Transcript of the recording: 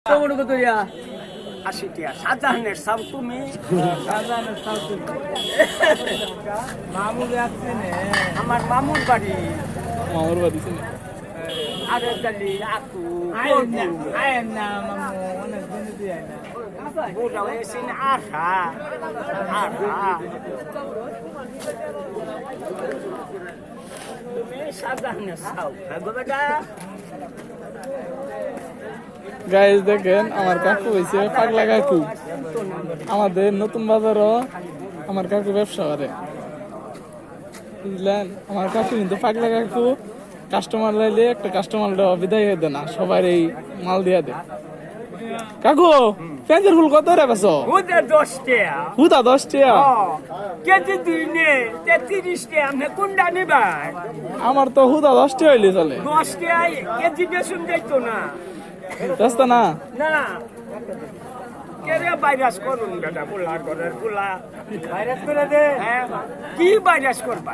tomato কত রিয়া 80 টাকা শাহজাহানের সাউ তুমি শাহজাহানের সাউথ মামুর আছে না আমার মামুর বাড়ি মামুর বাড়ি ছিল আরে জালি আকু আয়েন না মামু অনেক দিন দিয়ে না বুড়া হয়েছে না আঠা তুমি শাহজাহানের সাউ গো বেটা গাইজ দেখেন আমার কাকু হয়েছে পাগলা কাকু আমাদের নতুন বাজারও আমার কাকু ব্যবসা করে বুঝলেন আমার কাকু কিন্তু পাগলা কাকু কাস্টমার লাইলে একটা কাস্টমার বিদায় হয়ে দেয় না সবার এই মাল দিয়া দেয় কাকু পেঁয়াজের ফুল কত রে বেছো ওদের 10 টাকা হুদা 10 টাকা কেজি 2 নে 30 টাকা আমি কোনটা নিবাই আমার তো হুদা 10 টাকা হইলে চলে 10 টাকা কেজি বেসন যাইতো না রাস্তা না না কেরে ভাইরাস করুন বেটা পোলা ঘরের পোলা ভাইরাস করে দে হ্যাঁ কি ভাইরাস করবা